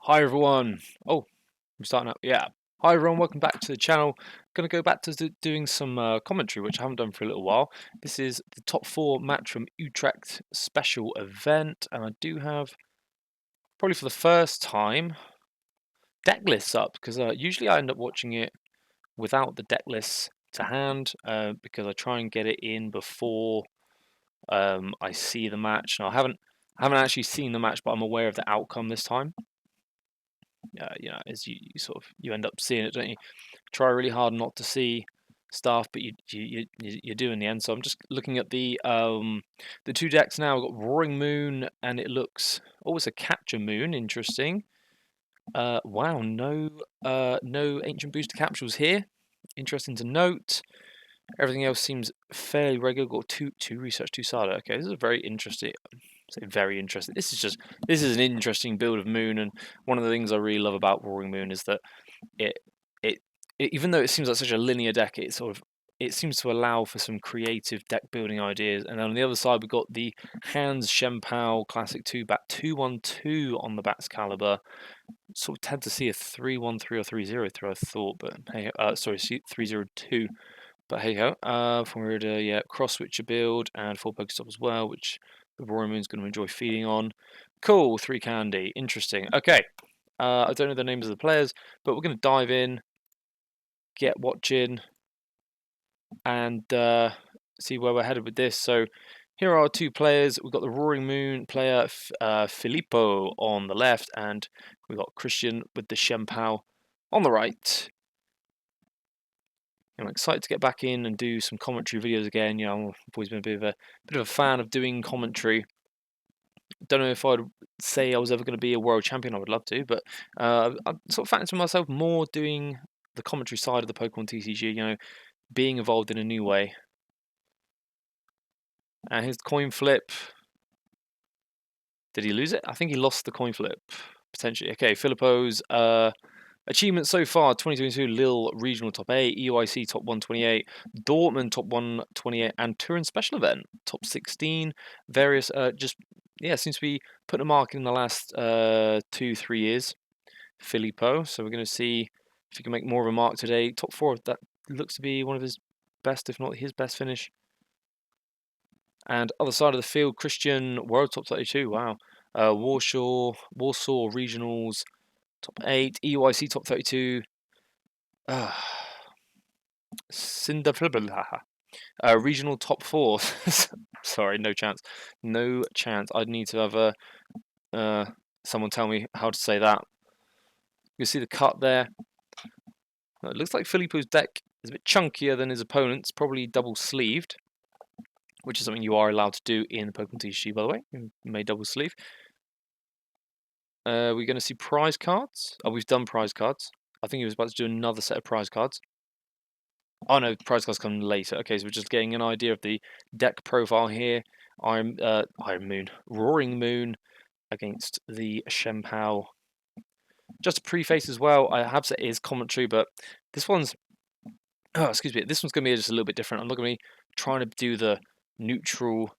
Hi everyone. Oh, I'm starting up. Yeah. Hi everyone. Welcome back to the channel. Going to go back to doing some commentary, which I haven't done for a little while. This is the top four match from Utrecht special event, and I do have probably for the first time deck lists up because usually I end up watching it without the deck lists to hand because I try and get it in before I see the match. Now I haven't actually seen the match, but I'm aware of the outcome this time. As you sort of you end up seeing it, don't you? Try really hard not to see stuff, but you do in the end. So I'm just looking at the two decks now. We've got Roaring Moon, and it looks it's a Capture Moon. Interesting. Wow, no Ancient Booster capsules here. Interesting to note. Everything else seems fairly regular. Got two research, two Sada. Okay, this is a very interesting. Say very interesting. This is an interesting build of Moon, and one of the things I really love about Roaring Moon is that it it, even though it seems like such a linear deck, it seems to allow for some creative deck building ideas. And then on the other side, we've got the Hans Shempao Classic 2 Bat 212 on the Bats Caliber. Sort of tend to see a 313 or 303, I thought, but hey, sorry, 302. But hey ho, yeah, cross switcher build and full Pokestop as well, which the Roaring Moon's going to enjoy feeding on. Cool, 3 candy, interesting. Okay, I don't know the names of the players, but we're going to dive in, get watching, and see where we're headed with this. So here are our two players. We've got the Roaring Moon player, Filippo, on the left, and we've got Christian with the Shempao on the right. I'm excited to get back in and do some commentary videos again. You know, I've always been a bit of a fan of doing commentary. Don't know if I'd say I was ever going to be a world champion. I would love to, but I sort of fancy myself more doing the commentary side of the Pokemon TCG. You know, being involved in a new way. And his coin flip. Did he lose it? I think he lost the coin flip potentially. Okay, Filippo's achievements so far: 2022 Lille Regional Top 8, EUIC Top 128, Dortmund Top 128, and Turin Special Event Top 16. Various seems to be putting a mark in the last 2-3 years. Filippo. So we're going to see if he can make more of a mark today. Top 4. That looks to be one of his best, if not his best finish. And other side of the field, Christian World Top 32. Wow. Warsaw Regionals Top 8, EUIC Top 32. Cinderella. Regional Top 4. Sorry, no chance. No chance. I'd need to have someone tell me how to say that. You see the cut there. It looks like Filippo's deck is a bit chunkier than his opponent's, probably double sleeved, which is something you are allowed to do in the Pokemon TCG, by the way. You may double sleeve. We're going to see prize cards. Oh, we've done prize cards. I think he was about to do another set of prize cards. Oh no, prize cards come later. Okay, so we're just getting an idea of the deck profile here. Iron Moon, Roaring Moon against the Shempao. Just a preface as well. I have said it is commentary, but this one's excuse me. This one's going to be just a little bit different. I'm not going to be trying to do the neutral,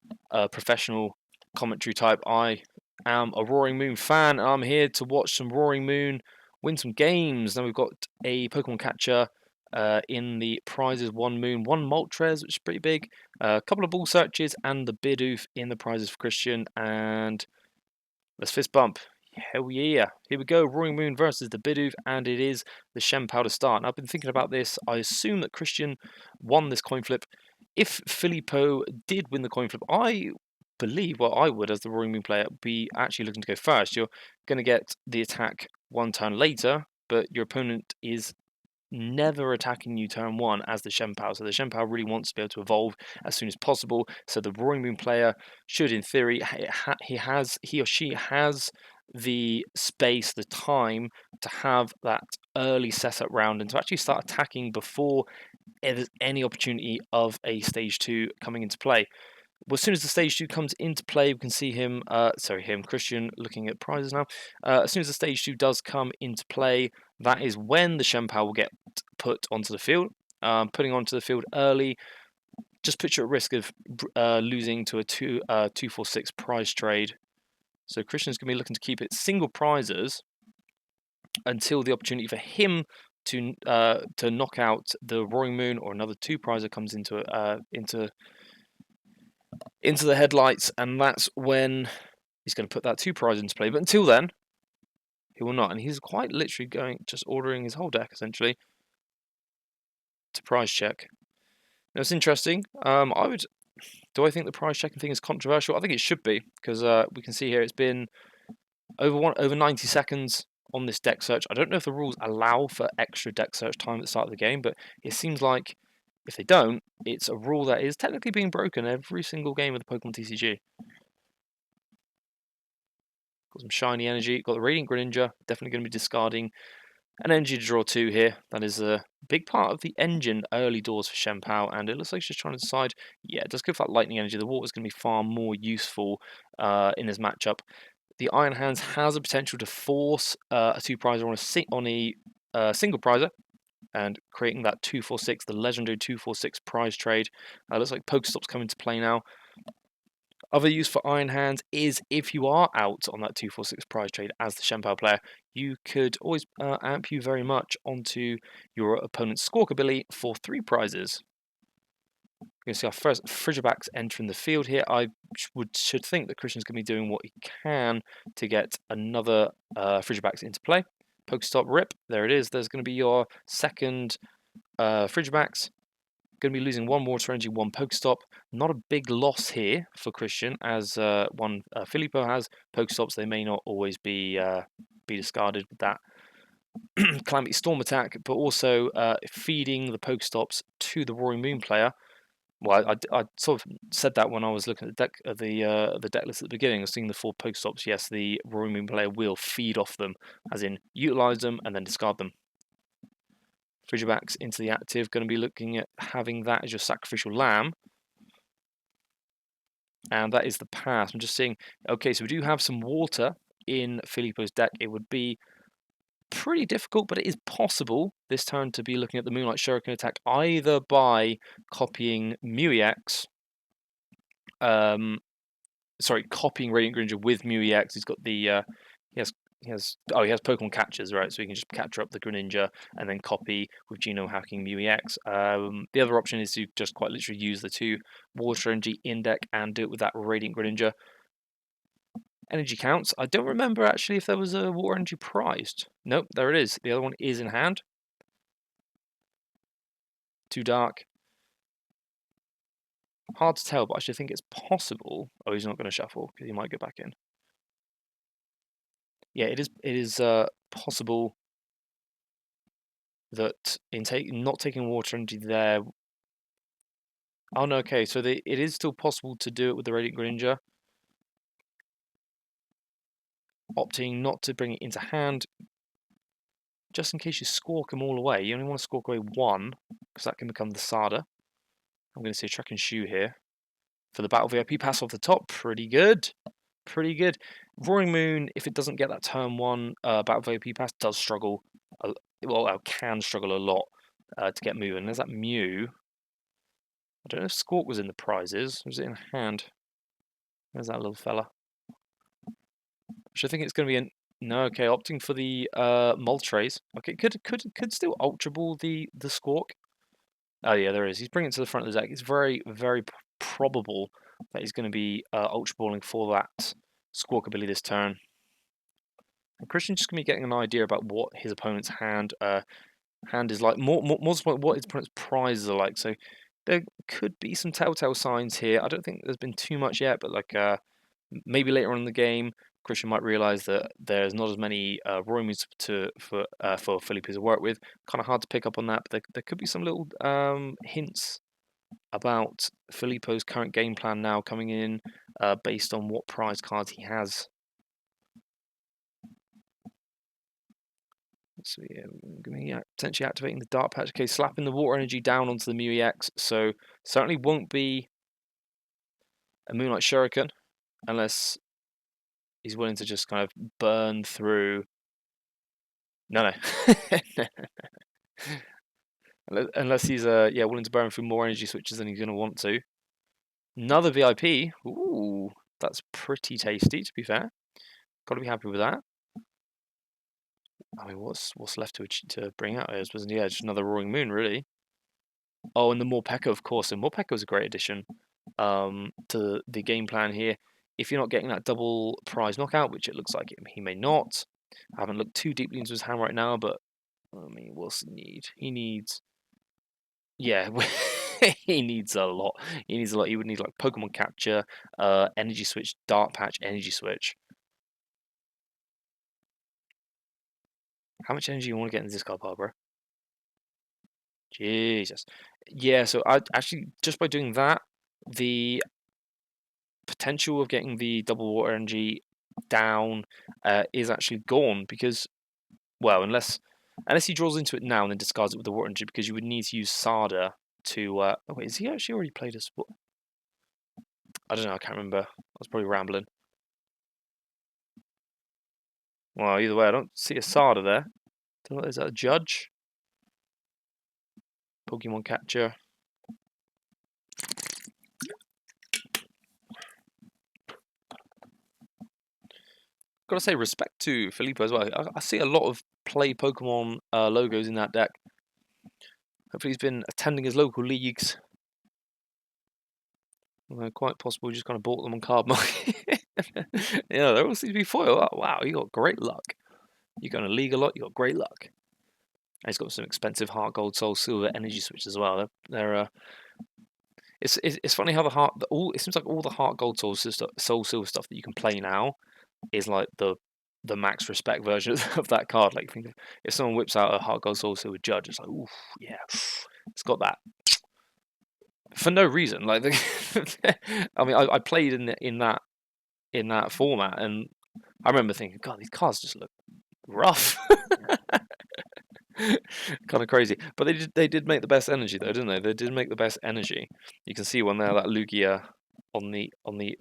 professional commentary type. I am a Roaring Moon fan. I'm here to watch some Roaring Moon win some games. Now we've got a Pokemon catcher in the prizes, one Moon, one Moltres, which is pretty big, a couple of ball searches, and the Bidoof in the prizes for Christian. And let's fist bump. Hell yeah. Here we go. Roaring Moon versus the Bidoof, and it is the Shempao to start. And I've been thinking about this. I assume that Christian won this coin flip. If Filippo did win the coin flip, I believe, well, I would, as the Roaring Moon player, be actually looking to go first. You're going to get the attack one turn later, but your opponent is never attacking you turn one as the Shempao. So the Shempao really wants to be able to evolve as soon as possible. So the Roaring Moon player should, in theory, he or she has the space, the time to have that early setup round and to actually start attacking before there's any opportunity of a stage 2 coming into play. Well, as soon as the stage 2 comes into play, we can see him, Christian, looking at prizes now. As soon as the stage 2 does come into play, that is when the Shempao will get put onto the field. Putting onto the field early just puts you at risk of losing to a 2-4-6 prize trade. So Christian's going to be looking to keep it single prizes until the opportunity for him to knock out the Roaring Moon or another 2-prizer comes into the headlights, and that's when he's going to put that 2-prize into play. But until then, he will not, and he's quite literally just ordering his whole deck essentially to prize check. Now it's interesting. Do I think the prize checking thing is controversial? I think it should be, because we can see here it's been over 90 seconds on this deck search. I don't know if the rules allow for extra deck search time at the start of the game, but it seems like if they don't, it's a rule that is technically being broken every single game of the Pokemon TCG. Got some shiny energy, got the Radiant Greninja, definitely going to be discarding an energy to draw 2 here. That is a big part of the engine early doors for Shenpao, and it looks like she's trying to decide, yeah, it does go for that lightning energy. The water is going to be far more useful in this matchup. The Iron Hands has a potential to force a 2-prizer on a single prizer, and creating that 246, the legendary 246 prize trade. Looks like Pokestops come into play now. Other use for Iron Hands is if you are out on that 246 prize trade as the Shenpao player, you could always amp you very much onto your opponent's Squawk ability for 3 prizes. We're going to see our first Frigibax entering the field here. I should think that Christian's going to be doing what he can to get another Frigibax into play. Pokestop rip, there it is. There's going to be your second Frigibax. Going to be losing 1 Water Energy, 1 Pokestop. Not a big loss here for Christian, as one Filippo has. Pokestops, they may not always be discarded with that Calamity Storm attack, but also feeding the Pokestops to the Roaring Moon player. Well, I sort of said that when I was looking at the deck list at the beginning. I was seeing the 4 Pokestops. Yes, the Roaring Moon player will feed off them, as in utilize them and then discard them. Frigibax into the active, going to be looking at having that as your sacrificial lamb. And that is the pass. I'm just seeing, okay, so we do have some water in Filippo's deck. It would be pretty difficult, but it is possible this turn to be looking at the Moonlight Shuriken attack either by copying Mew-EX, copying Radiant Greninja with Mew-EX. He's got the he has Pokemon catchers, right? So he can just capture up the Greninja and then copy with Geno hacking Mew-EX. The other option is to just quite literally use the 2 Water Energy in deck and do it with that Radiant Greninja. Energy counts. I don't remember actually if there was a Water Energy prized. Nope, there it is. The other one is in hand. Too dark. Hard to tell, but I actually think it's possible. Oh, he's not going to shuffle because he might go back in. Yeah, it is possible that in not taking Water Energy there. Oh no, okay, so it is still possible to do it with the Radiant Greninja. Opting not to bring it into hand, just in case you squawk them all away. You only want to squawk away 1, because that can become the Sada. I'm going to see a Track and Shoe here. For the Battle VIP pass off the top, pretty good. Pretty good. Roaring Moon, if it doesn't get that turn 1 Battle VIP pass, does struggle. Can struggle a lot to get moving. There's that Mew. I don't know if Squawk was in the prizes. Was it in hand? There's that little fella. Which I think it's going to be no. Okay, opting for the Moltres. Okay, could still Ultra Ball the Squawk. Oh yeah, there is. He's bringing it to the front of the deck. It's very probable that he's going to be Ultra Balling for that Squawk ability this turn. And Christian's just going to be getting an idea about what his opponent's hand is like. More what his opponent's prizes are like. So there could be some telltale signs here. I don't think there's been too much yet, but like maybe later on in the game, Christian might realise that there's not as many Roaring Moons for Felipe to work with. Kind of hard to pick up on that, but there could be some little hints about Filippo's current game plan now coming in based on what prize cards he has. So yeah, we're going to be potentially activating the Dark Patch. Okay, slapping the Water Energy down onto the Mew-EX, so certainly won't be a Moonlight Shuriken unless he's willing to just kind of burn through. No. Unless he's willing to burn through more energy switches than he's going to want to. Another VIP. Ooh, that's pretty tasty, to be fair. Got to be happy with that. I mean, what's left to bring out here? Yeah, just another Roaring Moon, really. Oh, and the Morpeko, of course. And Morpeko is a great addition to the game plan here. If you're not getting that double prize knockout, which it looks like he may not. I haven't looked too deeply into his hand right now, but I mean, what's he need? He needs, yeah, he needs a lot. He needs a lot. He would need like Pokemon Capture, Energy Switch, Dark Patch, Energy Switch. How much energy you want to get in this card pile, bro? Jesus. Yeah, so I actually just by doing that, the potential of getting the double water energy down is actually gone because, well, unless he draws into it now and then discards it with the water energy, because you would need to use Sada to. Oh wait, is he actually already played a sport? I don't know. I can't remember. I was probably rambling. Well, either way, I don't see a Sada there. Don't know, is that a judge? Pokemon Catcher. Gotta say, respect to Filippo as well. I see a lot of play Pokemon logos in that deck. Hopefully, he's been attending his local leagues. Quite possible, just kind of bought them on card market. Yeah, they all seem to be foil. Oh, wow, you got great luck. You're going to league a lot. You got great luck. And he's got some expensive Heart Gold, Soul Silver energy switches as well. It's funny how it seems like all the Heart Gold, Soul Silver stuff that you can play now is like the max respect version of that card. Like, if someone whips out a Heart Gold, Soul Silver Judge, it's like, oof, yeah, it's got that for no reason. Like, I mean, I played in that format, and I remember thinking, God, these cards just look rough. Kind of crazy, but they did make the best energy though, didn't they? They did make the best energy. You can see one there, that Lugia on the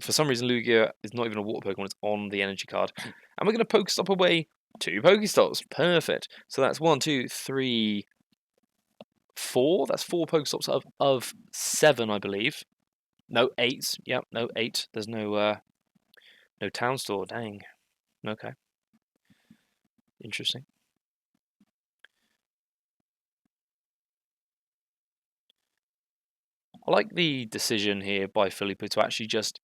for some reason Lugia is not even a water Pokemon, it's on the energy card. And we're gonna Pokestop away 2 Pokestops. Perfect. So that's 1, 2, 3, 4. That's 4 Pokestops of 7, I believe. No, 8. Yep, no 8. There's no town store. Dang. Okay. Interesting. I like the decision here by Filippo to actually just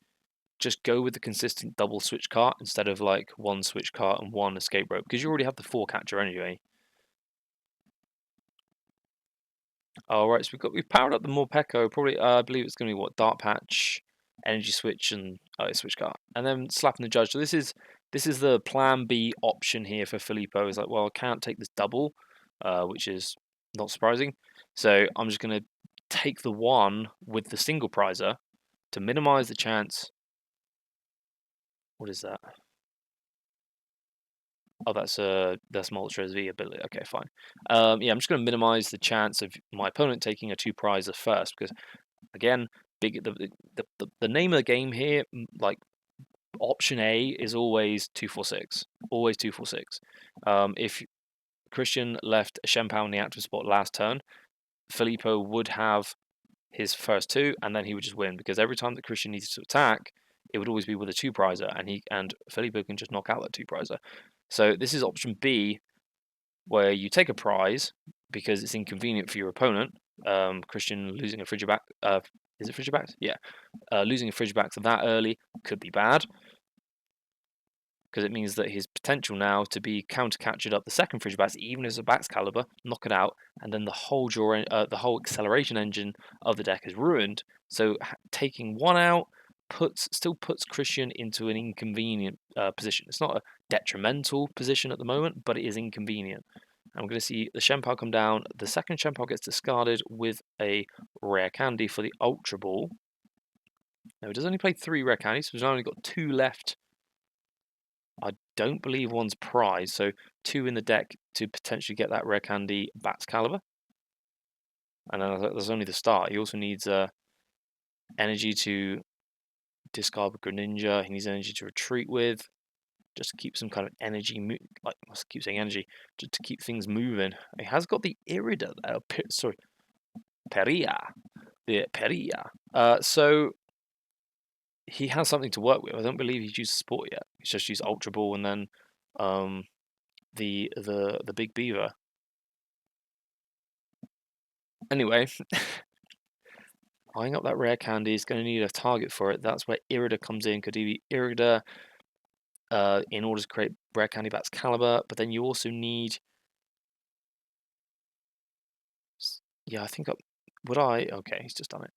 go with the consistent double switch cart instead of like 1 switch cart and 1 escape rope, because you already have the 4 catcher anyway. Alright, so we've powered up the Morpeko, probably I believe it's gonna be what, Dark Patch, Energy Switch, and switch cart. And then slapping the judge. So this is the plan B option here for Filippo. Is like, well, I can't take this double, which is not surprising. So I'm just gonna take the 1 with the single prizer to minimize the chance. What is that? Oh, that's Moltres V ability. Okay, fine. Yeah, I'm just going to minimize the chance of my opponent taking a 2 prizer first, because again, the name of the game here, like option A, is always 2-4-6, always 2-4-6. If Christian left Shenpao in the active spot last turn, Filippo would have his first 2, and then he would just win, because every time that Christian needs to attack, it would always be with a 2 prizer, and Filippo can just knock out that 2 prizer. So this is option B, where you take a prize because it's inconvenient for your opponent. Christian losing a Frigiback. Is it Frigiback? Yeah. Losing a Frigiback that early could be bad, because it means that his potential now to be counter-captured up the second Frigiback, even as a Bax Caliber, knock it out, and then the whole acceleration engine of the deck is ruined. So taking 1 out still puts Christian into an inconvenient position. It's not a detrimental position at the moment, but it is inconvenient. And we're going to see the Shenpao come down. The second Shenpao gets discarded with a rare candy for the Ultra Ball. Now, it does only play 3 rare candies, so we've only got 2 left. I don't believe 1's prize, so 2 in the deck to potentially get that rare candy Bats Caliber. And then that's only the start. He also needs energy to discard with Greninja. He needs energy to retreat with, just to keep some kind of energy, like I keep saying energy, just to keep things moving. He has got the Irida, Peria, the Peria. So he has something to work with. I don't believe he's used Sport yet. He's just used Ultra Ball and then the big beaver. Anyway, eyeing up that rare candy is going to need a target for it. That's where Irida comes in. Could be Irida in order to create rare candy Bat's Caliber, but then you also need. Yeah, I think would I? Okay, he's just done it.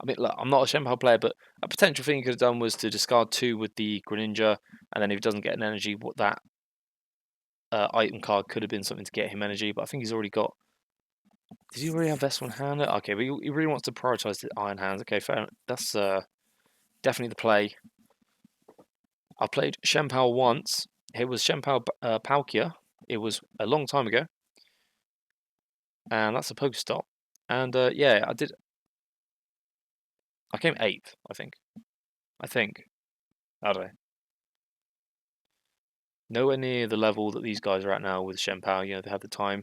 I mean, look, I'm not a Shenpao player, but a potential thing he could have done was to discard 2 with the Greninja, and then if he doesn't get an energy, what that item card could have been something to get him energy. But I think he's already got. Did he already have Vessel in hand? Okay, but he really wants to prioritize the Iron Hands. Okay, fair. That's definitely the play. I played Shenpao once. It was Shenpao Palkia. It was a long time ago, and that's a Pokestop. And yeah, I did. I came 8th, I think. I don't know. Nowhere near the level that these guys are at now with Shenpao. You know, they have the time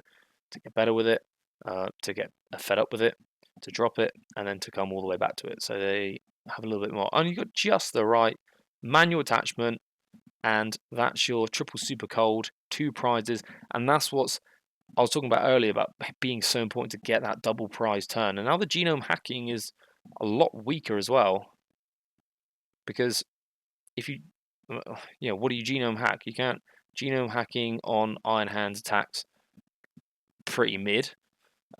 to get better with it, to get fed up with it, to drop it, and then to come all the way back to it. So they have a little bit more. And you got just the right manual attachment, and that's your triple super cold, 2 prizes, and that's what's I was talking about earlier about being so important to get that double prize turn. And now the genome hacking is a lot weaker as well, because if you, what do you genome hack? You can't genome hacking on Iron Hands attacks pretty mid.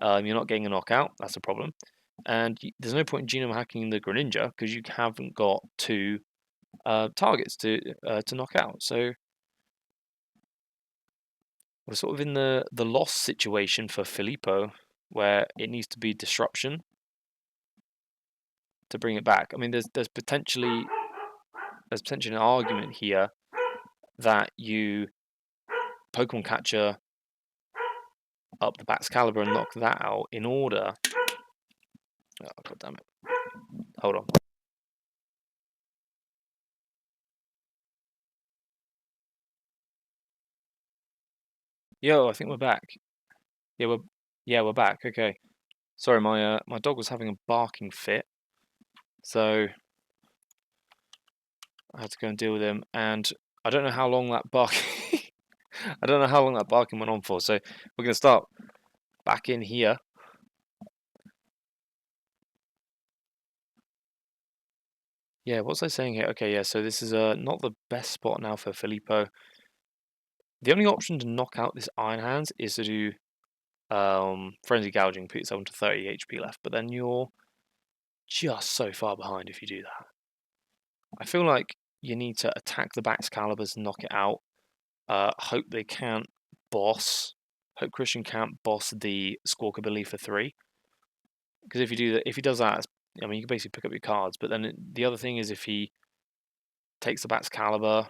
You're not getting a knockout. That's a problem. And there's no point in genome hacking the Greninja because you haven't got 2 targets to knock out. So we're sort of in the loss situation for Filippo, where it needs to be disruption to bring it back. I mean, there's potentially an argument here that you Pokemon Catcher up the Bat's Caliber and knock that out in order. Oh, God damn it. Hold on. Yo, I think we're back. We're back. Okay. Sorry, my dog was having a barking fit, so I had to go and deal with him. And I don't know how long that barking. I don't know how long that barking went on for. So we're gonna start back in here. Yeah, what was I saying here? Okay, yeah. So this is not the best spot now for Filippo. The only option to knock out this Iron Hands is to do Frenzy Gouging, put yourself into 30 HP left, but then you're just so far behind if you do that. I feel like you need to attack the Bat's Calibers and knock it out. Hope they can't boss. Hope Christian can't boss the Squawkabilly for 3. Because if you do that, if he does that, I mean, you can basically pick up your cards. But then the other thing is if he takes the Bat's Caliber.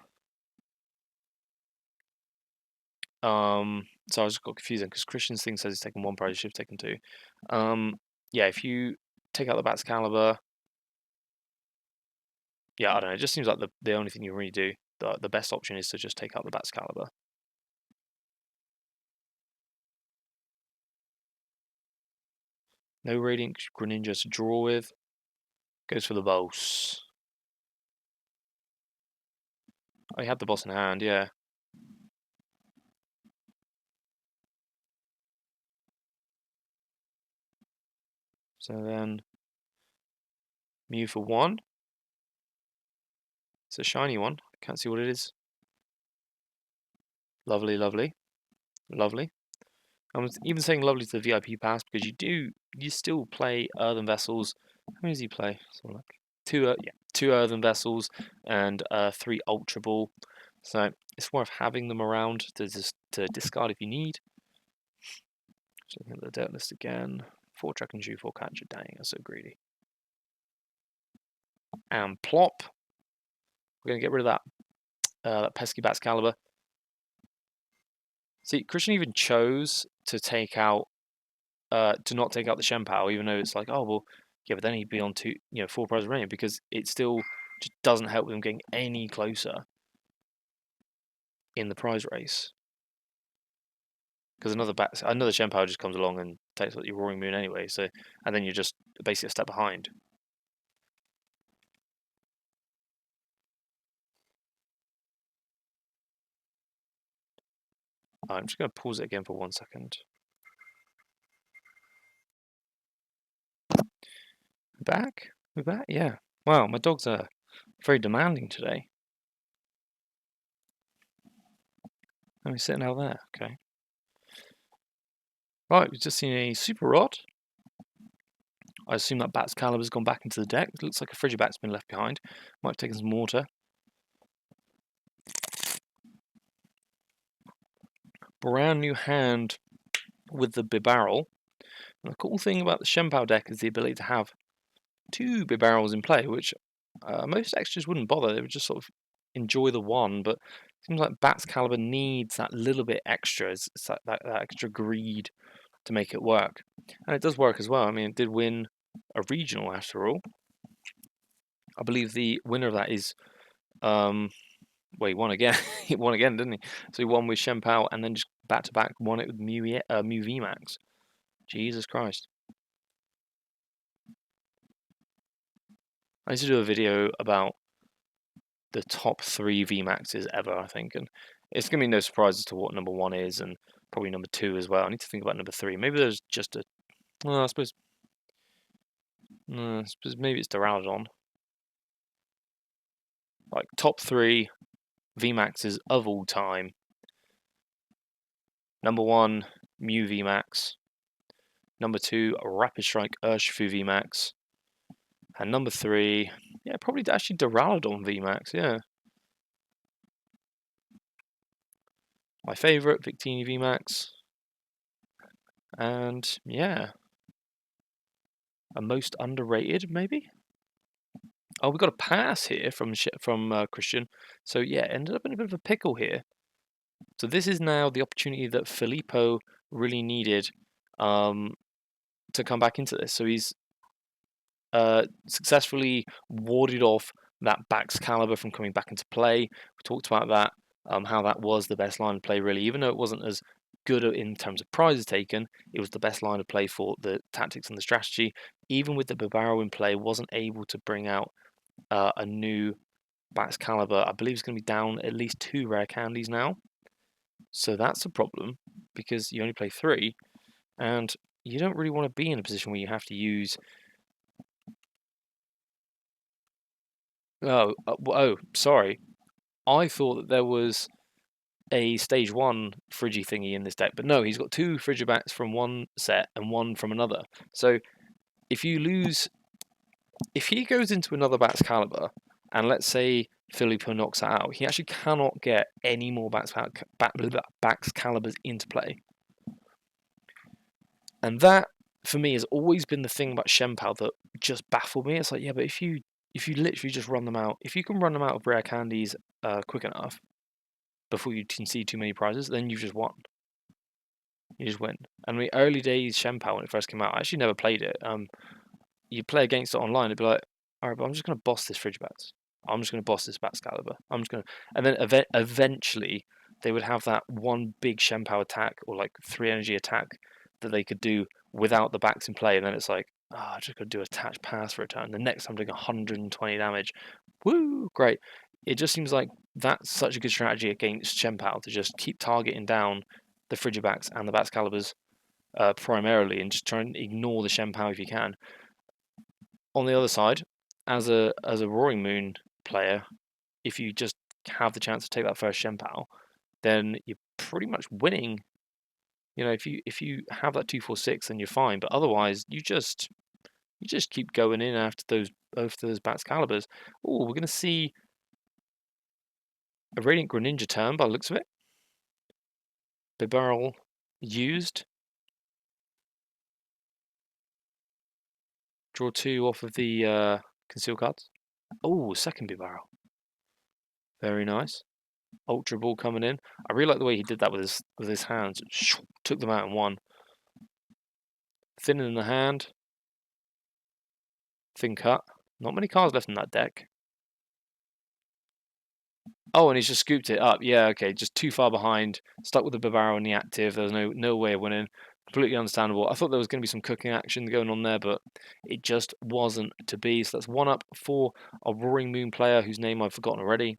So I just got confused because Christian's thing says he's taken 1 prize, he should have taken 2. Yeah, if you take out the Bat's Caliber, yeah, I don't know. It just seems like the only thing you really do. The best option is to just take out the Bat's Caliber. No Radiant Greninja to draw with. Goes for the boss. Oh, he had the boss in hand, yeah. So then Mew for 1. It's a shiny one. Can't see what it is. Lovely, lovely, lovely. I'm even saying lovely to the VIP pass because you still play Earthen Vessels. How many does he play? So like 2, 2 Earthen Vessels and 3 Ultra Ball. So it's worth having them around to discard if you need. So looking at the deck list again. 4 Track and Shoe, 4 Catcher. Dang, that's so greedy. And plop. We're gonna get rid of that pesky Bat's Caliber. See, Christian even chose to take out, to not take out the Shenpao, even though it's like, oh well, yeah, but then he'd be on 4 prizes remaining because it still just doesn't help with him getting any closer in the prize race. Because another Shenpao just comes along and takes out your Roaring Moon anyway, so and then you're just basically a step behind. I'm just going to pause it again for 1 second. Back? We're back? Yeah. Wow, my dogs are very demanding today. Let me sit now there. Okay. Right, we've just seen a super rod. I assume that bat's caliber's gone back into the deck. It looks like a Frigiback's been left behind. Might have taken some water. Brand new hand with the Bibarrel. And the cool thing about the Shenpao deck is the ability to have 2 Bibarrels in play, which most extras wouldn't bother. They would just sort of enjoy the one, but it seems like Bat's Caliber needs that little bit extra. It's that extra greed to make it work. And it does work as well. I mean, it did win a regional after all. I believe the winner of that is well, he won again. He won again, didn't he? So he won with Shenpao and then just back to back won it with Mew VMAX. Jesus Christ. I need to do a video about the top 3 VMAXs ever, I think, and it's going to be no surprise as to what number 1 is, and probably number 2 as well. I need to think about number 3. Maybe there's just a... Well, I suppose maybe it's Duraludon. Like, top 3 VMAXs of all time. Number 1, Mew VMAX. Number 2, Rapid Strike Urshifu VMAX. And number 3, yeah, probably actually Duraludon VMAX, yeah. My favourite, Victini VMAX. And, yeah. A most underrated, maybe? Oh, we got a pass here from Christian. So, yeah, ended up in a bit of a pickle here. So this is now the opportunity that Filippo really needed to come back into this. So he's successfully warded off that Bax Caliber from coming back into play. We talked about that, how that was the best line of play, really. Even though it wasn't as good in terms of prizes taken, it was the best line of play for the tactics and the strategy. Even with the Barbaro in play, wasn't able to bring out a new Bax Caliber. I believe it's going to be down at least 2 rare candies now. So that's a problem, because you only play 3, and you don't really want to be in a position where you have to use... Oh, sorry. I thought that there was a stage 1 Frigi thingy in this deck, but no, he's got 2 Frigibacks from one set and 1 from another. So if you lose... If he goes into another Bax Caliber, and let's say Filippo knocks that out, he actually cannot get any more Bax Calibers into play. And that, for me, has always been the thing about Shenpao that just baffled me. It's like, yeah, but if you literally just run them out, if you can run them out of rare candies quick enough before you concede too many prizes, then you've just won. You just win. And I mean, early days Shenpao, when it first came out, I actually never played it. You play against it online, it'd be like, all right, but I'm just going to boss this Frigibats. I'm just going to boss this Baxcalibur. I'm just going to... And then eventually, they would have that one big Shenpao attack, or like 3 energy attack, that they could do without the backs in play, and then it's like, I just got to do attach pass for a turn. The next time I'm doing 120 damage. Woo! Great. It just seems like that's such a good strategy against Shenpao, to just keep targeting down the Frigibacks and the Baxcaliburs primarily, and just try and ignore the Shenpao if you can. On the other side, as a Roaring Moon player, if you just have the chance to take that first Shenpao, then you're pretty much winning. You know, if you have that 2-4-6, then you're fine. But otherwise, you just keep going in after those Bats Calibers. Oh, we're gonna see a Radiant Greninja turn by the looks of it. Bibarrel used. Draw 2 off of the conceal cards. Oh, second Bibarrel. Very nice. Ultra Ball coming in. I really like the way he did that with his hands. Took them out and won. Thin in the hand. Thin cut. Not many cards left in that deck. Oh, and he's just scooped it up. Yeah, okay, just too far behind. Stuck with the Barbaro in the active. There was no way of winning. Completely understandable. I thought there was going to be some cooking action going on there, but it just wasn't to be. So that's 1 up for a Roaring Moon player whose name I've forgotten already.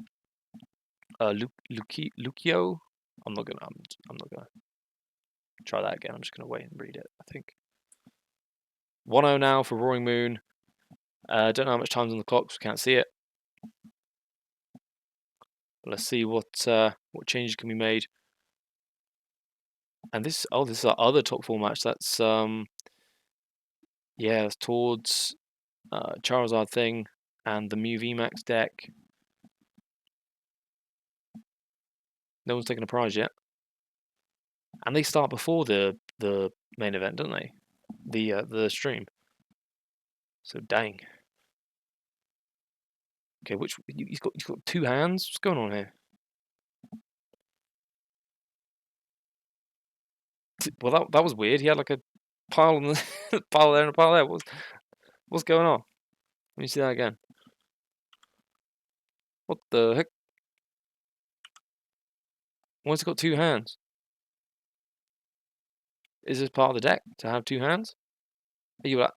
Lucio? I'm not gonna try that again. I'm just gonna wait and read it. I think 1-0 now for Roaring Moon. Don't know how much time's on the clock, so we can't see it. But let's see what changes can be made. And this is our other top 4 match. That's yeah, it's towards Charizard thing and the Mew VMAX deck. No one's taken a prize yet. And they start before the main event, don't they? The stream. So dang. Okay, he's got 2 hands. What's going on here? Well, that was weird. He had like a pile on the pile there and a pile there. What's going on? Let me see that again. What the heck? Why's he got 2 hands? Is this part of the deck to have 2 hands? Are you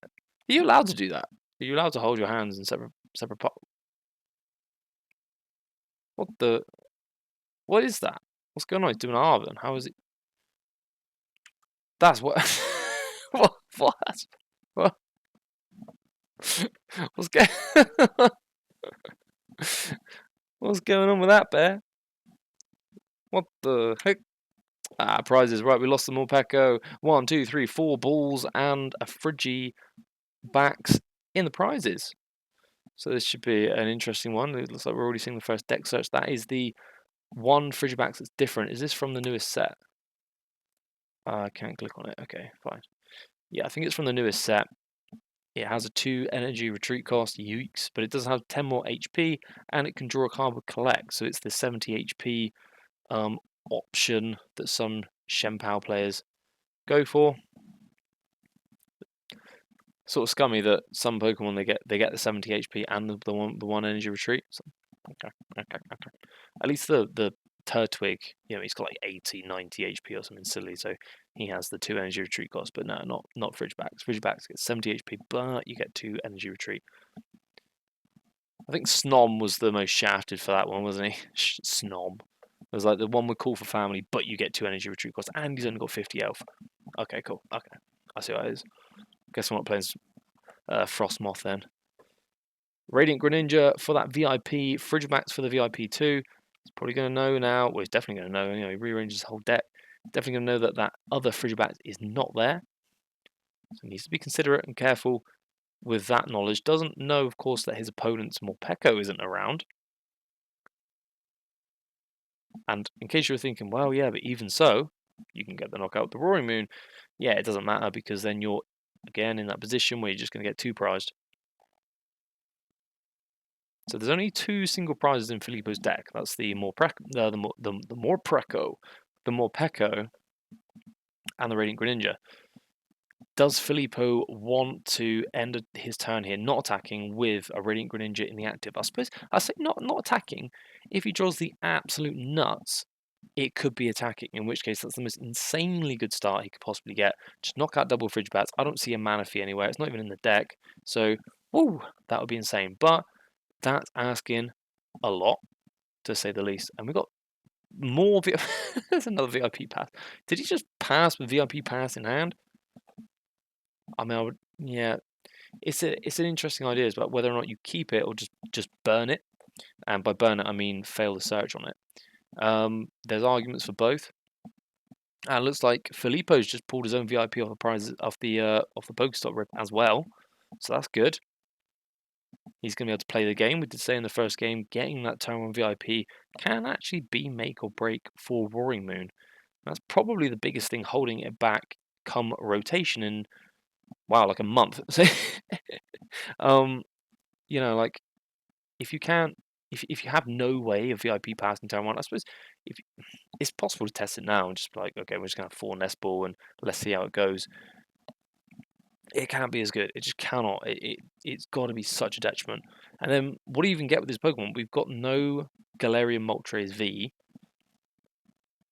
allowed to do that? Are you allowed to hold your hands in separate pot? What is that? What's going on? He's doing Arven. How is it? That's what. What? What's going? What's going on with that, bear? What the heck? Prizes. Right, we lost the Morpeko. 1, 2, 3, 4 balls and a Frigi backs in the prizes. So this should be an interesting one. It looks like we're already seeing the first deck search. That is the one Frigibacks that's different. Is this from the newest set? I can't click on it. Okay, fine. Yeah, I think it's from the newest set. It has a 2 energy retreat cost, Ukes, but it does have 10 more HP, and it can draw a card with collect. So it's the 70 HP option that some Shenpao players go for. Sort of scummy that some Pokemon they get the 70 HP and the one energy retreat. So, okay. At least the Turtwig, he's got like 80, 90 HP or something silly, so he has the 2 energy retreat cost. But no, not Frigibacks. Frigibacks get 70 HP, but you get 2 energy retreat. I think Snom was the most shafted for that one, wasn't he? Snom. It was like the one with Call for Family, but you get 2 energy retreat costs, and he's only got 50 health. Okay, cool. Okay, I see what it is. Guess I'm not playing Frostmoth then. Radiant Greninja for that VIP. Frigimax for the VIP too. He's probably going to know now. Well, he's definitely going to know. He rearranges his whole deck. Definitely going to know that other Frigibax is not there. So he needs to be considerate and careful with that knowledge. Doesn't know, of course, that his opponent's Morpeko isn't around. And in case you were thinking, well, yeah, but even so, you can get the knockout with the Roaring Moon. Yeah, it doesn't matter because then you're, again, in that position where you're just going to get 2 prized. So there's only 2 single prizes in Filippo's deck. That's the Morpeko, and the Radiant Greninja. Does Filippo want to end his turn here not attacking with a Radiant Greninja in the active? I suppose I say not attacking. If he draws the absolute nuts, it could be attacking, in which case that's the most insanely good start he could possibly get. Just knock out double Frigibats. I don't see a Manaphy anywhere. It's not even in the deck. So, woo, that would be insane. But that's asking a lot, to say the least. And we've got more. There's another VIP pass. Did he just pass with VIP pass in hand? I mean, yeah. It's an interesting idea about whether or not you keep it or just burn it. And by burn it, I mean fail the search on it. There's arguments for both. And it looks like Filippo's just pulled his own VIP off the prizes off the Pokestop rip as well. So that's good. He's going to be able to play the game. We did say in the first game, getting that turn 1 VIP can actually be make or break for Roaring Moon. That's probably the biggest thing holding it back come rotation in, wow, like a month. So, like if you can't, if you have no way of VIP passing turn 1, I suppose if it's possible to test it now and just be like, okay, we're just going to have 4 Nest Ball and let's see how it goes. It can't be as good. It just cannot. It's got to be such a detriment. And then, what do you even get with this Pokemon? We've got no Galarian Moltres V.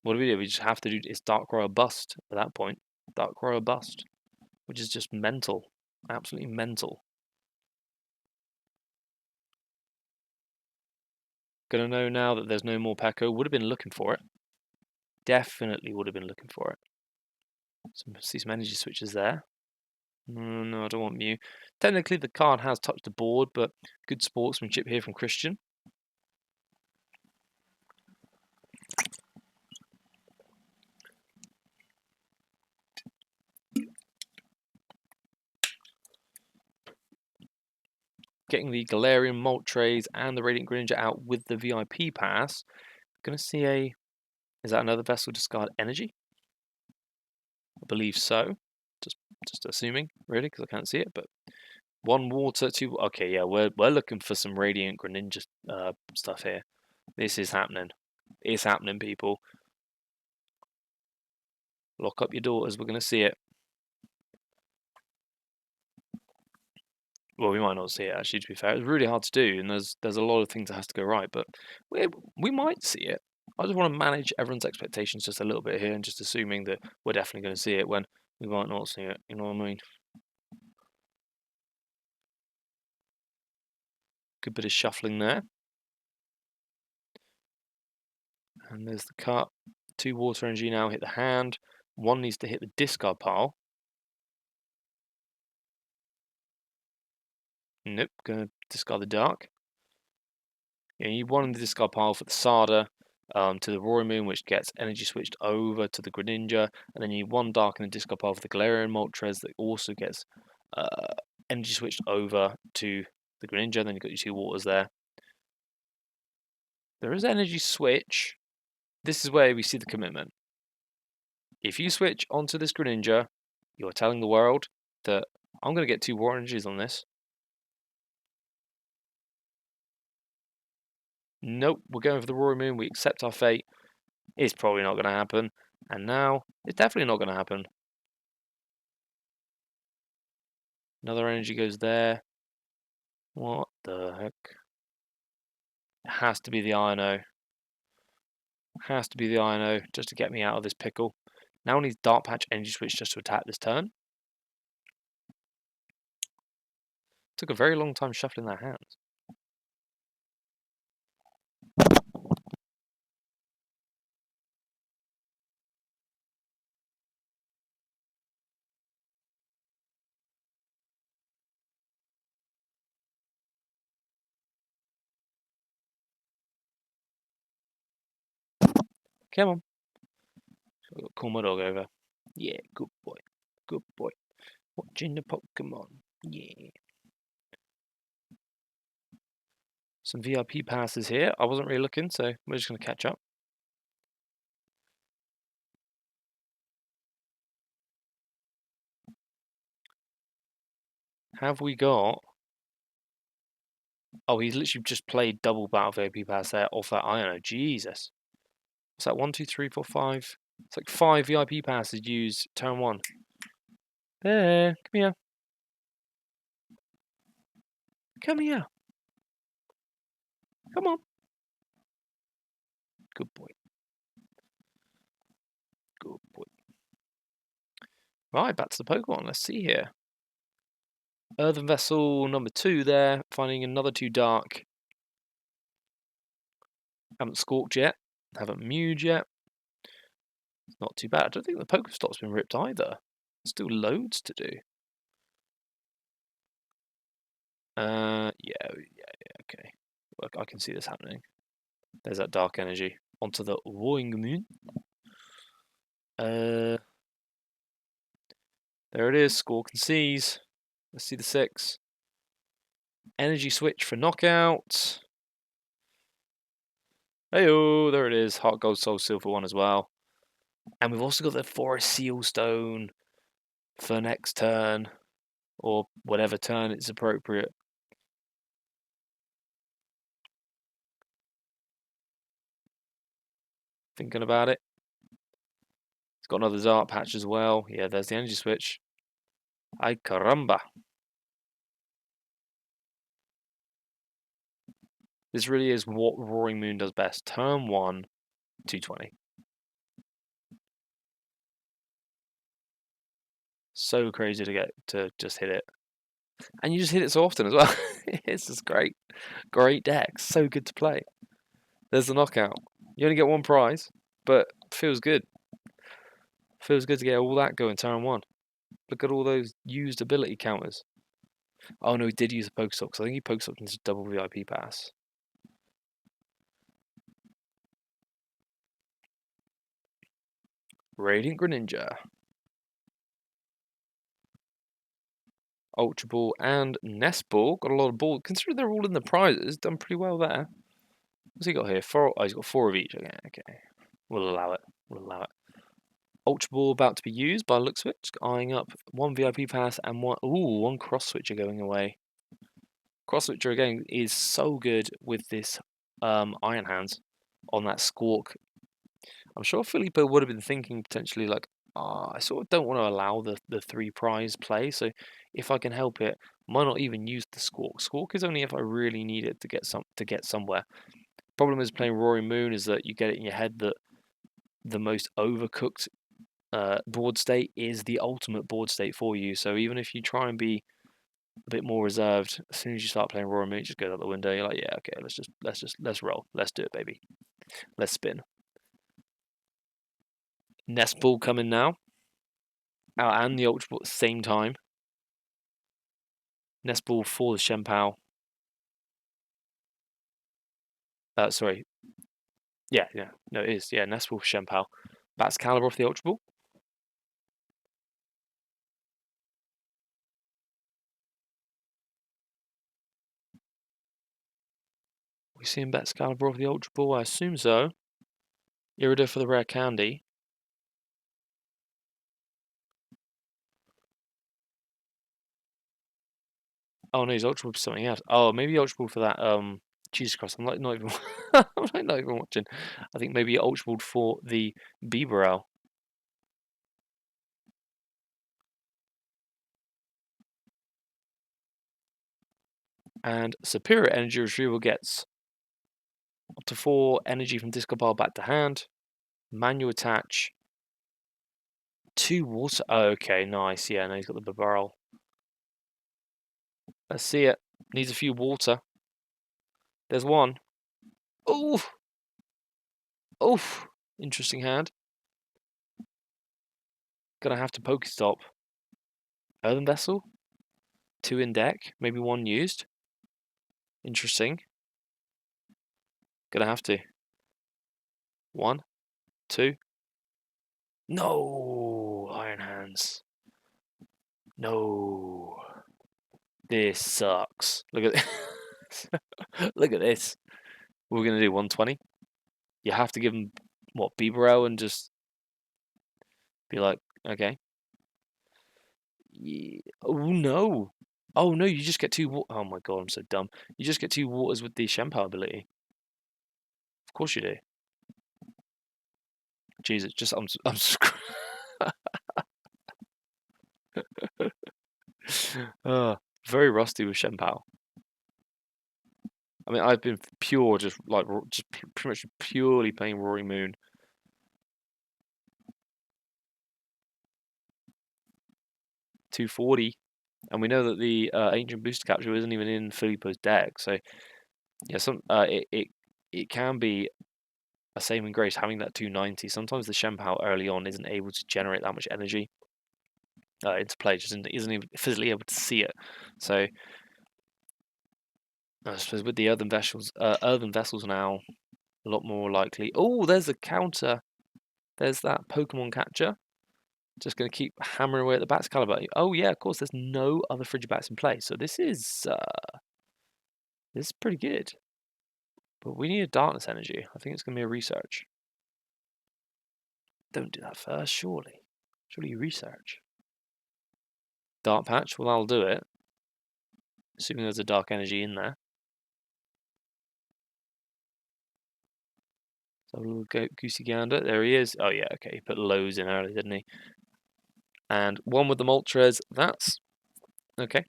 What do? We just have to do. It's Darkrai Bust at that point. Darkrai Bust, which is just mental. Absolutely mental. Gonna know now that there's no more Peko. Would have been looking for it. Definitely would have been looking for it. See some energy switches there. No, I don't want Mew. Technically, the card has touched the board, but good sportsmanship here from Christian. Getting the Galarian Moltres and the Radiant Greninja out with the VIP pass. Gonna see a... Is that another Vessel discard energy? I believe so. Just assuming, really, because I can't see it. But one water, two... Okay, yeah, we're looking for some Radiant Greninja stuff here. This is happening. It's happening, people. Lock up your daughters. We're gonna see it. Well, we might not see it, actually, to be fair. It's really hard to do, and there's a lot of things that has to go right, but we might see it. I just want to manage everyone's expectations just a little bit here, and just assuming that we're definitely going to see it when we might not see it, you know what I mean? Good bit of shuffling there. And there's the cut. 2 water energy now hit the hand. 1 needs to hit the discard pile. Nope, going to discard the dark. Yeah, you need 1 in the discard pile for the Sada to the Roaring Moon, which gets energy switched over to the Greninja, and then you need 1 dark in the discard pile for the Galarian Moltres that also gets energy switched over to the Greninja. Then you've got your 2 waters there. There is energy switch. This is where we see the commitment. If you switch onto this Greninja, you're telling the world that I'm going to get 2 water energies on this. Nope, we're going for the Roaring Moon. We accept our fate. It's probably not going to happen. And now, it's definitely not going to happen. Another energy goes there. What the heck? It has to be the Ino. Has to be the Ino just to get me out of this pickle. Now I need Dark Patch Energy Switch just to attack this turn. Took a very long time shuffling their hands. Come on. Call my dog over. Yeah, good boy. Good boy. Watching the Pokemon. Yeah. Some VIP passes here. I wasn't really looking, so we're just going to catch up. Have we got... Oh, he's literally just played double battle VIP pass there off that Ino. Jesus. What's that? 1, 2, 3, 4, 5. It's like 5 VIP passes used turn 1. There, come here. Come here. Come on. Good boy. Good boy. Right, back to the Pokemon. Let's see here. Earthen Vessel number 2 there. Finding another 2 dark. Haven't squawked yet. Haven't mewed yet. Not too bad. I don't think the Pokestop's been ripped either. Still loads to do. Yeah, okay. I can see this happening. There's that dark energy. Onto the Roaring Moon. There it is. Squawk and Seize. Let's see the 6. Energy switch for knockout. Hey-oh, there it is. Heart Gold Soul Silver 1 as well. And we've also got the Forest Seal Stone for next turn. Or whatever turn it's appropriate. Thinking about it. It's got another Dart Patch as well. Yeah, there's the energy switch. Ay caramba. This really is what Roaring Moon does best. Turn 1, 220. So crazy to get to just hit it. And you just hit it so often as well. It's just great. Great deck. So good to play. There's the knockout. You only get 1 prize. but feels good. Feels good to get all that going turn one. Look at all those used ability counters. Oh no, he did use a Pokestock, so I think he Pokestocked into double VIP pass. Radiant Greninja. Ultra Ball and Nest Ball. Got a lot of ball. Considering they're all in the prizes, done pretty well there. What's he got here? Four. Oh, he's got 4 of each. Okay. We'll allow it. Ultra Ball about to be used by looks of it. Just eyeing up 1 VIP pass and one cross switcher going away. Cross switcher again is so good with this Iron Hands on that Squawk. I'm sure Filippo would have been thinking potentially like, I sort of don't want to allow the 3 prize play, so if I can help it, might not even use the Squawk. Squawk is only if I really need it to get somewhere. Problem is playing Roaring Moon is that you get it in your head that the most overcooked board state is the ultimate board state for you. So even if you try and be a bit more reserved, as soon as you start playing Roaring Moon, it just goes out the window. You're like, yeah, okay, let's roll, let's do it, baby, let's spin. Nest Ball coming now, and the Ultra Ball at the same time. Nest Ball for the Shenpao. Sorry. Yeah. No, it is. Yeah, Nest Ball for Shenpao. That's Caliber off the Ultra Ball. We seeing Bet's Caliber off the Ultra Ball? I assume so. Irido for the rare candy. Oh no, he's Ultra Ball for something else. Oh, maybe Ultra Ball for that Jesus Christ, I'm like not even I'm like not even watching. I think maybe Ultra Ball for the Bibarel. And Superior Energy Retrieval gets up to 4 energy from discard pile back to hand. Manual attach. 2 water. Oh, okay, nice. Yeah, no, he's got the Bibarel. Let's see it. Needs a few water. There's one. Oh! Interesting hand. Gonna have to Pokestop. Earthen Vessel. 2 in deck. Maybe 1 used. Interesting. Gonna have to. 1, 2. No! Iron Hands. No. This sucks. Look at this. Look at this. We're gonna do 120. You have to give him what, Bibarel, and just be like, okay. Yeah. Oh no. Oh no, you just get 2 oh my god, I'm so dumb. You just get 2 waters with the Shenpao ability. Of course you do. Jesus, just I'm very rusty with Shenpao. I mean, I've been pure, just pretty much purely playing Roaring Moon. $240, and we know that the Ancient Booster Capture isn't even in Filippo's deck. So yeah, it can be a saving grace having that 290. Sometimes the Shenpao early on isn't able to generate that much energy into play, just isn't even physically able to see it. So I suppose with the earthen vessels now, a lot more likely. Oh, there's a counter. There's that Pokemon catcher. Just going to keep hammering away at the Bats Caliber. Oh yeah, of course. There's no other Frigibats in play, so this is pretty good. But we need a Darkness Energy. I think it's going to be a research. Don't do that first, surely. Surely you research. Dark Patch. Well, that'll do it. Assuming there's a Dark Energy in there. So a little Goosey Gander. There he is. Oh yeah, okay. He put lows in early, didn't he? And one with the Moltres. That's okay.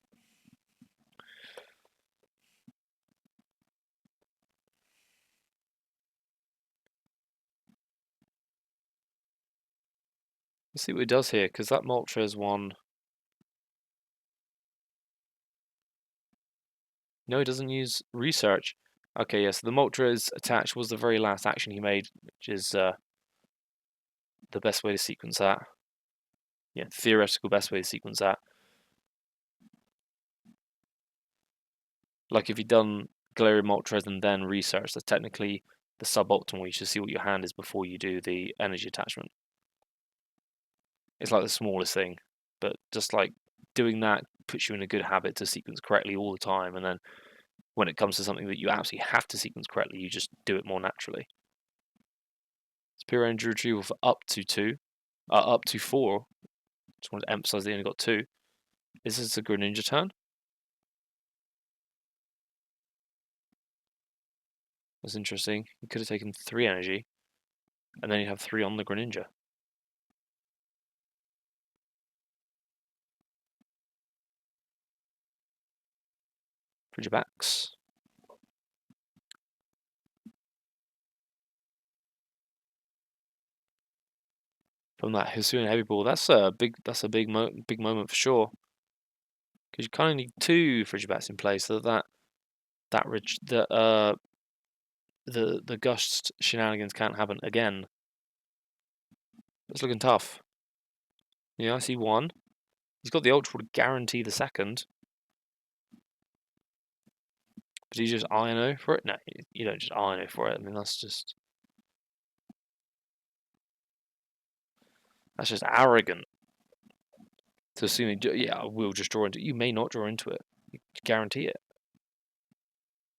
Let's see what he does here, because that Moltres one. No, he doesn't use research. Okay, yes, the Moltres attach was the very last action he made, which is the best way to sequence that. Yeah, theoretical best way to sequence that. Like if you've done Galarian Moltres and then research, that's technically the suboptimal. You should see what your hand is before you do the energy attachment. It's like the smallest thing, but just like doing that puts you in a good habit to sequence correctly all the time, and then when it comes to something that you absolutely have to sequence correctly, you just do it more naturally. Superior energy retrieval for up to 2, up to 4. Just wanted to emphasize they only got 2. Is this a Greninja turn? That's interesting. You could have taken 3 energy, and then you have 3 on the Greninja. Frigibax. From that Hisuian Heavy Ball, that's a big moment for sure. Because you kind of need 2 Frigibats in place so that the Gust shenanigans can't happen again. It's looking tough. Yeah, I see 1. He's got the Ultra to guarantee the second. But he just INO for it? No, you don't just INO for it. I mean, that's just arrogant. To assume, yeah, I will just draw into it. You may not draw into it. You guarantee it.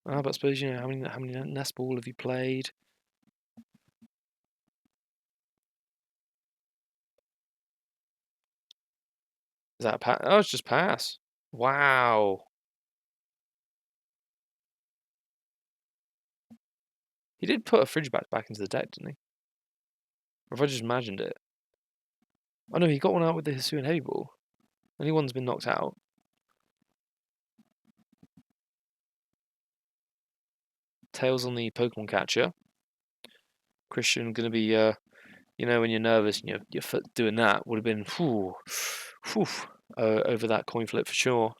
But I suppose, you know, how many Nest Ball have you played? Is that a pass? Oh, it's just pass. Wow. He did put a Frigiback back into the deck, didn't he? Or if I just imagined it. Oh no, he got one out with the Hisuian Heavy Ball. Only one's been knocked out. Tails on the Pokemon catcher. Christian gonna be, you know, when you're nervous and your foot doing that would have been, over that coin flip for sure.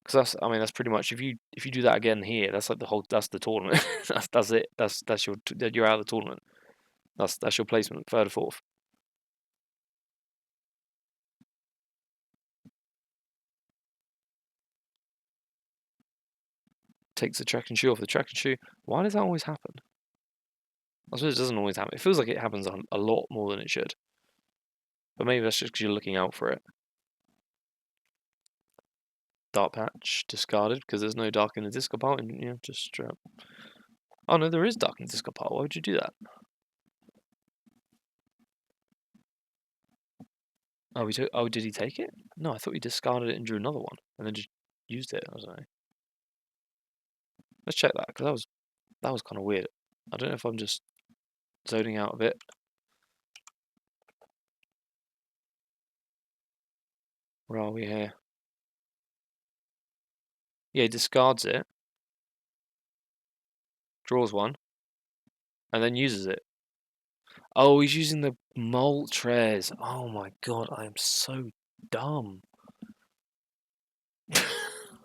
Because that's pretty much if you do that again here, that's like that's the tournament. that's it. You're out of the tournament. That's your placement, 3rd or 4th. Takes the track and shoe off the track and shoe. Why does that always happen? I suppose it doesn't always happen. It feels like it happens a lot more than it should. But maybe that's just because you're looking out for it. Dark Patch discarded because there's no dark in the discard pile. And, yeah, just straight up. Oh no, there is dark in the discard pile. Why would you do that? Oh, did he take it? No, I thought he discarded it and drew another one, and then just used it. I don't know. Let's check that because that was kind of weird. I don't know if I'm just zoning out a bit. Where are we here? Yeah, he discards it, draws one, and then uses it. Oh, he's using the Moltres. Oh my god, I am so dumb.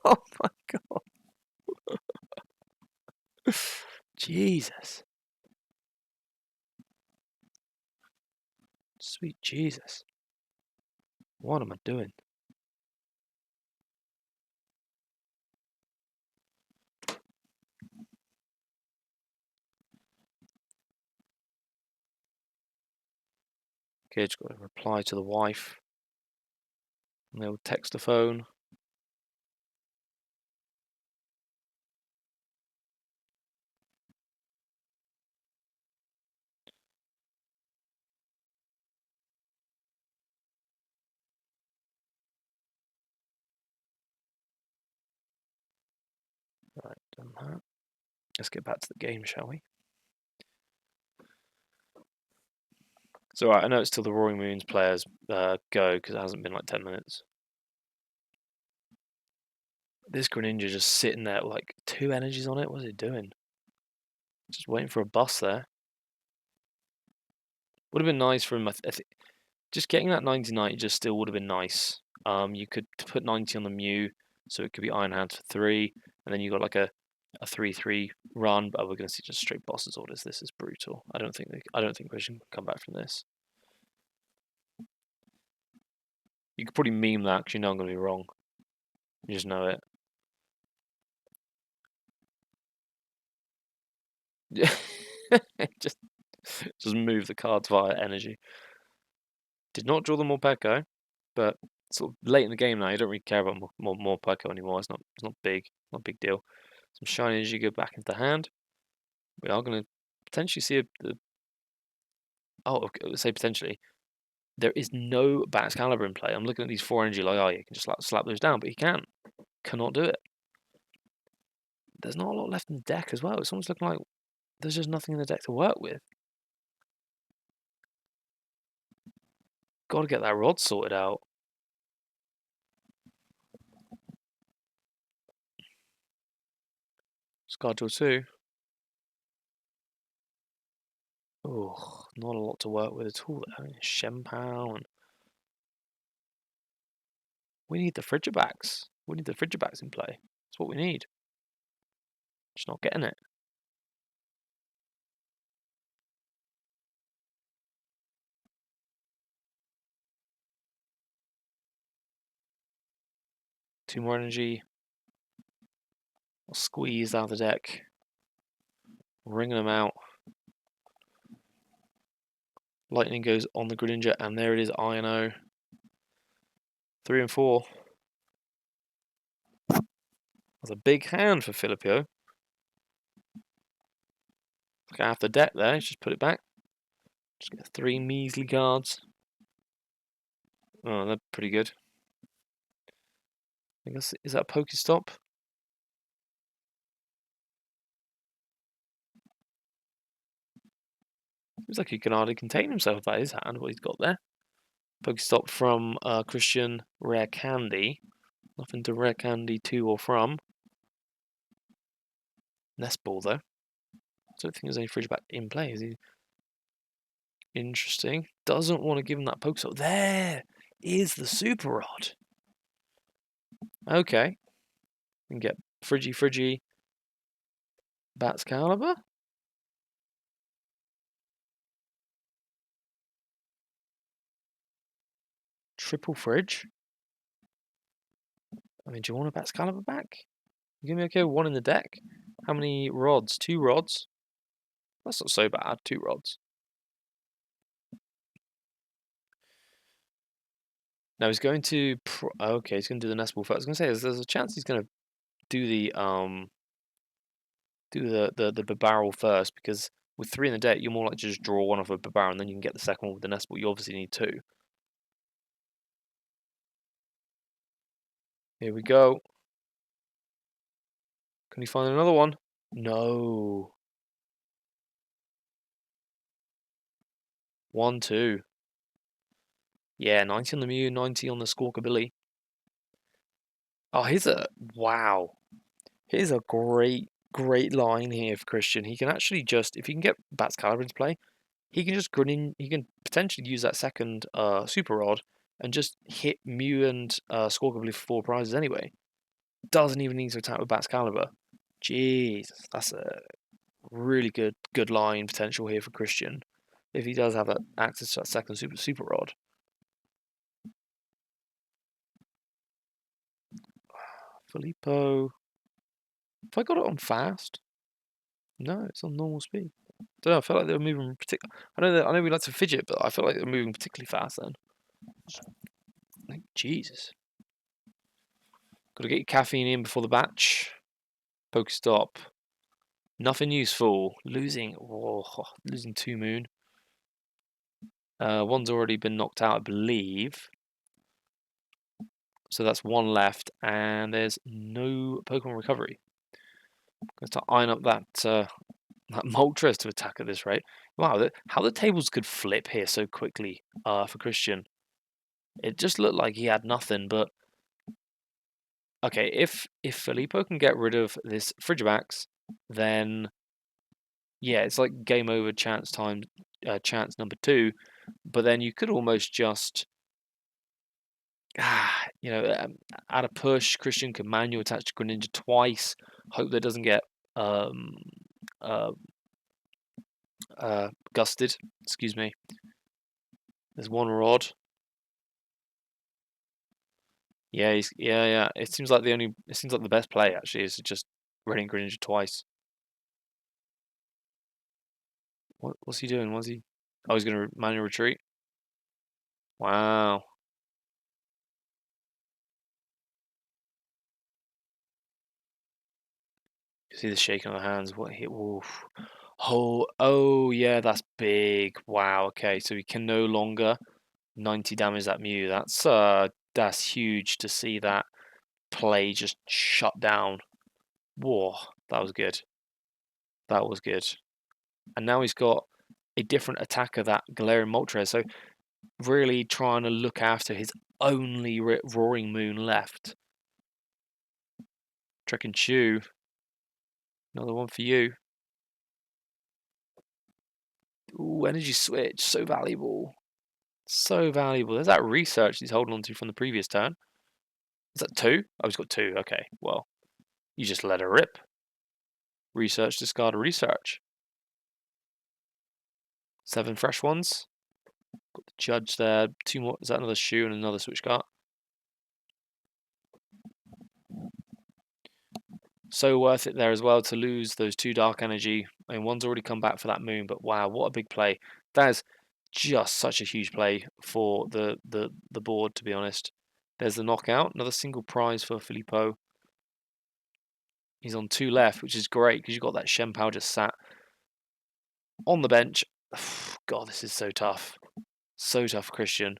Oh my god. Jesus. Sweet Jesus. What am I doing? Okay, just got to reply to the wife. And they'll text the phone. Right, done that. Let's get back to the game, shall we? It's alright, I know it's till the Roaring Moons players go, because it hasn't been like 10 minutes. This Greninja just sitting there with like 2 energies on it. What's it doing? Just waiting for a bus there. Would have been nice for him. Just getting that 90-90 just still would have been nice. You could put 90 on the Mew, so it could be Iron Hands for 3, and then you got like a a 3-3 run, but we're going to see just straight bosses orders. This is brutal. I don't think Christian can come back from this. You could probably meme that because you know I'm going to be wrong. You just know it. Yeah, just move the cards via energy. Did not draw the Morpeko, but sort of late in the game now. You don't really care about Morpeko anymore. It's not big, not a big deal. Some shiny energy go back into the hand. We are going to potentially see say potentially. There is no Baxcalibur in play. I'm looking at these 4 energy like, oh, you can just slap those down, but he cannot do it. There's not a lot left in the deck as well. It's almost looking like there's just nothing in the deck to work with. Got to get that rod sorted out. Schedule 2. Oh, not a lot to work with at all there. Shempow and we need the Frigibacks. We need the Frigibacks in play. That's what we need. Just not getting it. Two more energy. I'll squeeze out of the deck. Ringing them out. Lightning goes on the Greninja, and there it is, INO. 3 and 4. That's a big hand for Filippo. Look at half the deck there, just put it back. Just get 3 measly cards. Oh, they're pretty good. I guess, is that a Pokestop? Seems like he can hardly contain himself by his hand, what he's got there. Pokestop from Christian Rare Candy. Nothing to Rare Candy to or from. Nest Ball, though. I don't think there's any Frigiback in play, is he? Interesting. Doesn't want to give him that Pokestop. There is the Super Rod. Okay. We can get Friggy, Baxcalibur. Triple Fridge. I mean, do you want a Baxcalibur back? You give me okay, 1 in the deck. How many rods? 2 rods. That's not so bad. 2 rods. Now he's going to. Okay, he's going to do the Nest Ball first. I was going to say there's a chance he's going to do the barrel first, because with 3 in the deck, you're more likely to just draw 1 off a barrel, and then you can get the second one with the Nest Ball. You obviously need 2. Here we go. Can he find another one? No. 1, 2. Yeah, 90 on the Mew, 90 on the Squawkabilly. Oh, wow. Here's a great line here for Christian. He can actually just, if he can get Baxcalibur into play, he can just he can potentially use that second Super Rod and just hit Mew and Squawkabilly for 4 prizes anyway. Doesn't even need to attack with Baxcalibur. Jeez, that's a really good line potential here for Christian. If he does have that access to that second Super Rod. Filippo. Have I got it on fast? No, it's on normal speed. Don't know. I felt like they were moving particularly. I know we like to fidget, but I felt like they were moving particularly fast then. Like, Jesus. Got to get your caffeine in before the batch. Pokestop. Nothing useful. Losing 2 moon. One's already been knocked out, I believe. So that's 1 left, and there's no Pokemon recovery. I'm going to start eyeing up that Moltres to attack at this rate. Wow, how the tables could flip here so quickly for Christian. It just looked like he had nothing, but okay, if Filippo can get rid of this Frigibax, then yeah, it's like game over chance number 2, but then you could almost just add a push. Christian can manual attach to Greninja twice, hope that doesn't get um, uh, gusted. Excuse me. There's one rod. Yeah, yeah. It seems like the best play actually is just running Greninja twice. What's he doing? What's he? Oh, he's gonna manual retreat. Wow. You see the shaking of the hands. What hit? Oof. Oh yeah, that's big. Wow. Okay, so he can no longer 90 damage that Mew. That's huge to see that play just shut down. Whoa, that was good. That was good. And now he's got a different attacker, that Galarian Moltres. So really trying to look after his only Roaring Moon left. Trek and Chew. Another one for you. Ooh, energy switch. So valuable. So valuable. There's that research he's holding on to from the previous turn. Is that two? Oh, he's got two. Okay, well, you just let her rip. Research, discard a research. 7 fresh ones. Got the Judge there. 2 more. Is that another shoe and another switch card? So worth it there as well to lose those 2 dark energy. I mean, one's already come back for that moon, but wow, what a big play. That is just such a huge play for the board, to be honest. There's the knockout. Another single prize for Filippo. He's on 2 left, which is great because you've got that Shenpao just sat on the bench. God, this is so tough. So tough, Christian.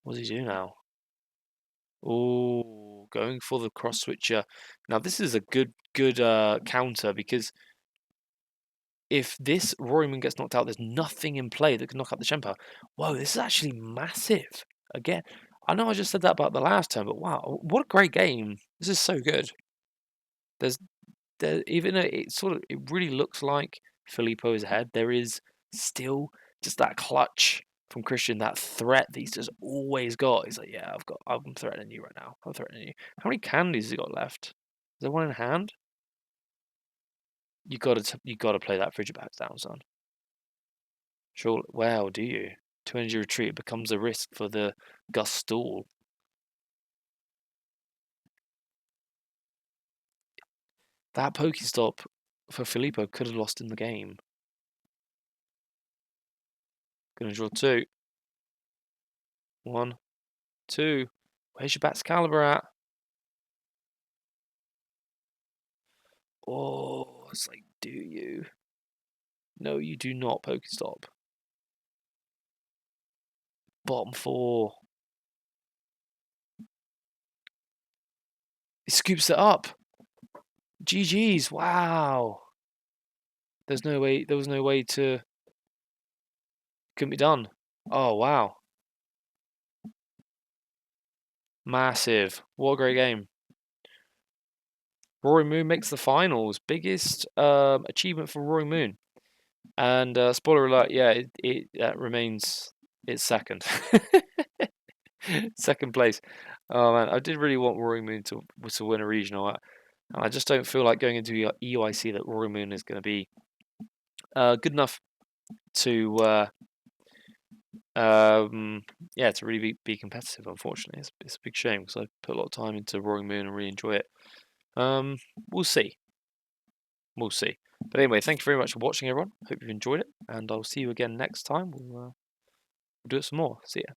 What does he do now? Oh, going for the cross switcher. Now this is a good counter because if this Roaring Moon gets knocked out, there's nothing in play that can knock out the Shenpao. Whoa, this is actually massive. Again, I know I just said that about the last turn, but wow, what a great game. This is so good. There's even though it really looks like Filippo is ahead, there is still just that clutch from Christian, that threat that he's just always got. He's like, yeah, I'm threatening you right now. I'm threatening you. How many candies has he got left? Is there one in hand? You gotta play that Frigibax down, son. Sure. Wow, do you? 2 energy retreat becomes a risk for the Gus stall. That Pokestop for Filippo could have lost in the game. Gonna draw 2. 1, 2. Where's your Baxcalibur at? Oh, it's like, do you? No, you do not, Pokestop. Bottom 4. He scoops it up. GG's, wow. There was no way to... Couldn't be done. Oh, wow. Massive. What a great game. Roaring Moon makes the finals. Biggest achievement for Roaring Moon. And spoiler alert, yeah, it remains its second. Second place. Oh man, I did really want Roaring Moon to win a regional. And I just don't feel like going into EUIC that Roaring Moon is going to be good enough to yeah, to really be competitive. Unfortunately, it's a big shame because I put a lot of time into Roaring Moon and really enjoy it. We'll see. We'll see. But anyway, thank you very much for watching, everyone. Hope you've enjoyed it, and I'll see you again next time. We'll do it some more. See ya.